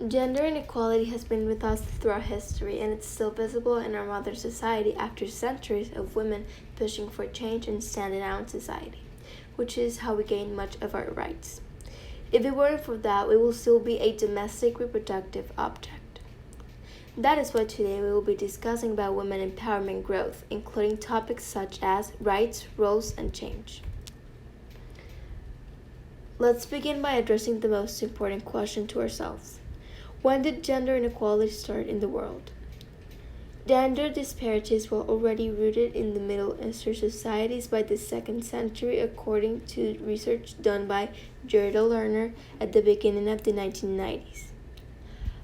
Gender inequality has been with us throughout history, and it's still visible in our modern society after centuries of women pushing for change and standing out in society, which is how we gain much of our rights. If it weren't for that, we will still be a domestic reproductive object. That is why today we will be discussing about women empowerment growth, including topics such as rights, roles, and change. Let's begin by addressing the most important question to ourselves. When did gender inequality start in the world? Gender disparities were already rooted in the Middle Eastern societies by the 2nd century, according to research done by Gerda Lerner at the beginning of the 1990s.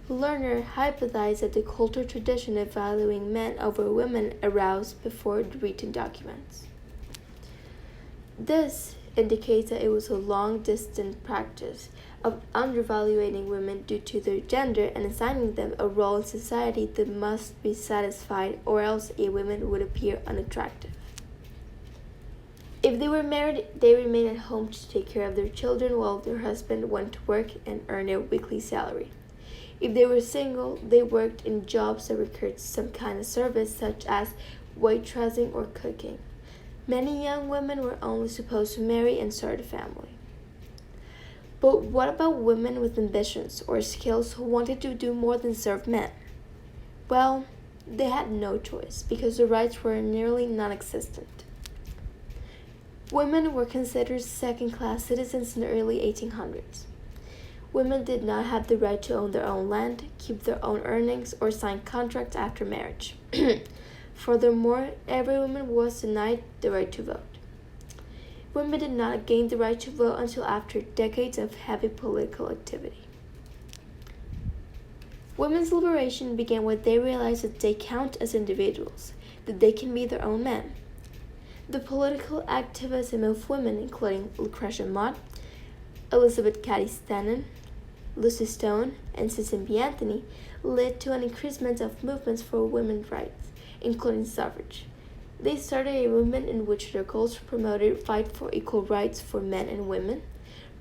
Lerner hypothesized that the cultural tradition of valuing men over women arose before the written documents. This indicates that it was a long-distant practice of undervaluing women due to their gender and assigning them a role in society that must be satisfied, or else a woman would appear unattractive. If they were married, they remained at home to take care of their children while their husband went to work and earned a weekly salary. If they were single, they worked in jobs that required some kind of service, such as waitressing or cooking. Many young women were only supposed to marry and start a family. But what about women with ambitions or skills who wanted to do more than serve men? Well, they had no choice because the rights were nearly non-existent. Women were considered second-class citizens in the early 1800s. Women did not have the right to own their own land, keep their own earnings, or sign contracts after marriage. Furthermore, every woman was denied the right to vote. Women did not gain the right to vote until after decades of heavy political activity. Women's liberation began when they realized that they count as individuals, that they can be their own men. The political activism of women, including Lucretia Mott, Elizabeth Cady Stanton, Lucy Stone, and Susan B. Anthony, led to an increasement of movements for women's rights, including suffrage. They started a movement in which their goals promoted fight for equal rights for men and women,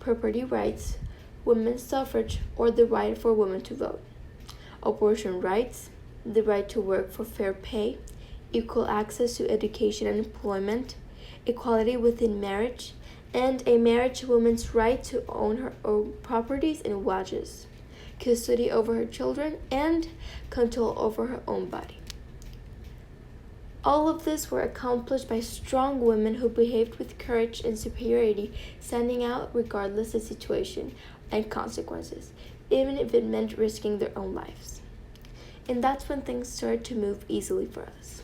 property rights, women's suffrage, or the right for women to vote, abortion rights, the right to work for fair pay, equal access to education and employment, equality within marriage, and a married woman's right to own her own properties and wages, custody over her children, and control over her own body. All of this were accomplished by strong women who behaved with courage and superiority, standing out regardless of situation and consequences, even if it meant risking their own lives. And that's when things started to move easily for us.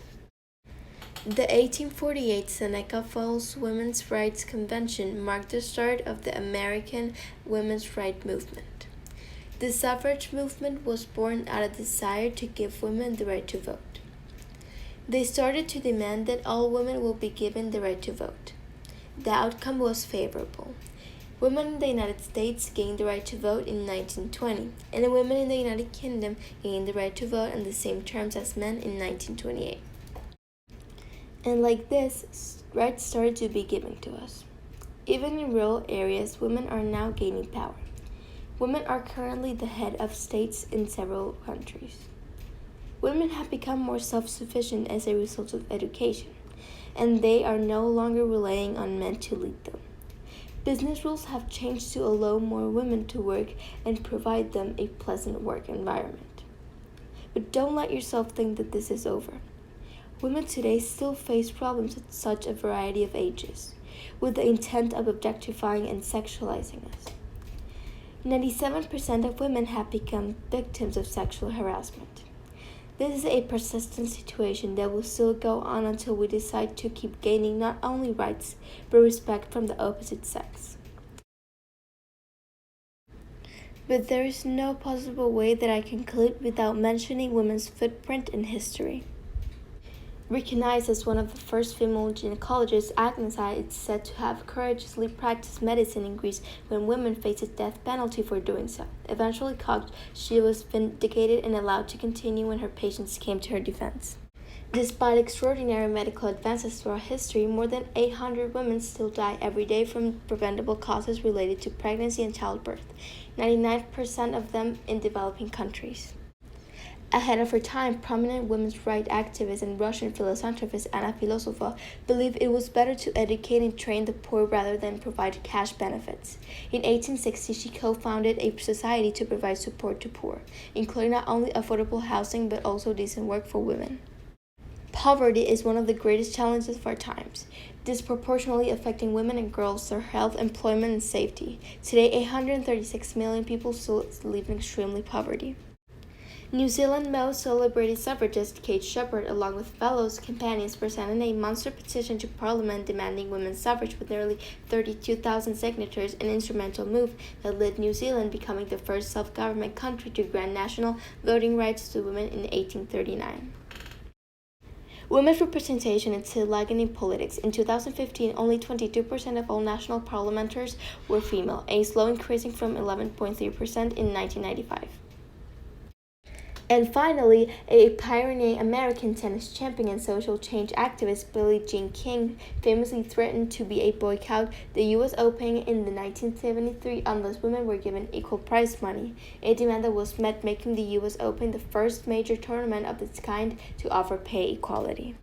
The 1848 Seneca Falls Women's Rights Convention marked the start of the American women's rights movement. The suffrage movement was born out of the desire to give women the right to vote. They started to demand that all women will be given the right to vote. The outcome was favorable. Women in the United States gained the right to vote in 1920, and women in the United Kingdom gained the right to vote on the same terms as men in 1928. And like this, rights started to be given to us. Even in rural areas, women are now gaining power. Women are currently the head of states in several countries. Women have become more self-sufficient as a result of education, and they are no longer relying on men to lead them. Business rules have changed to allow more women to work and provide them a pleasant work environment. But don't let yourself think that this is over. Women today still face problems at such a variety of ages, with the intent of objectifying and sexualizing us. 97% of women have become victims of sexual harassment. This is a persistent situation that will still go on until we decide to keep gaining not only rights, but respect from the opposite sex. But there is no possible way that I can conclude without mentioning women's footprint in history. Recognized as one of the first female gynecologists, Agnes I is said to have courageously practiced medicine in Greece when women faced a death penalty for doing so. Eventually caught, she was vindicated and allowed to continue when her patients came to her defense. Despite extraordinary medical advances throughout history, more than 800 women still die every day from preventable causes related to pregnancy and childbirth, 99% of them in developing countries. Ahead of her time, prominent women's rights activist and Russian philanthropist Anna Filosofova believed it was better to educate and train the poor rather than provide cash benefits. In 1860, she co-founded a society to provide support to poor, including not only affordable housing but also decent work for women. Poverty is one of the greatest challenges of our times, disproportionately affecting women and girls, their health, employment, and safety. Today, 836 million people still live in extreme poverty. New Zealand's most celebrated suffragist, Kate Shepherd, along with fellow companions, presented a monster petition to Parliament demanding women's suffrage with nearly 32,000 signatures, an instrumental move that led New Zealand becoming the first self-government country to grant national voting rights to women in 1839. Women's representation is still lagging in politics. In 2015, only 22% of all national parliamentarians were female, a slow increasing from 11.3% in 1995. And finally, a pioneering American tennis champion and social change activist Billie Jean King famously threatened to boycott the U.S. Open in 1973 unless women were given equal prize money, a demand that was met, making the U.S. Open the first major tournament of its kind to offer pay equality.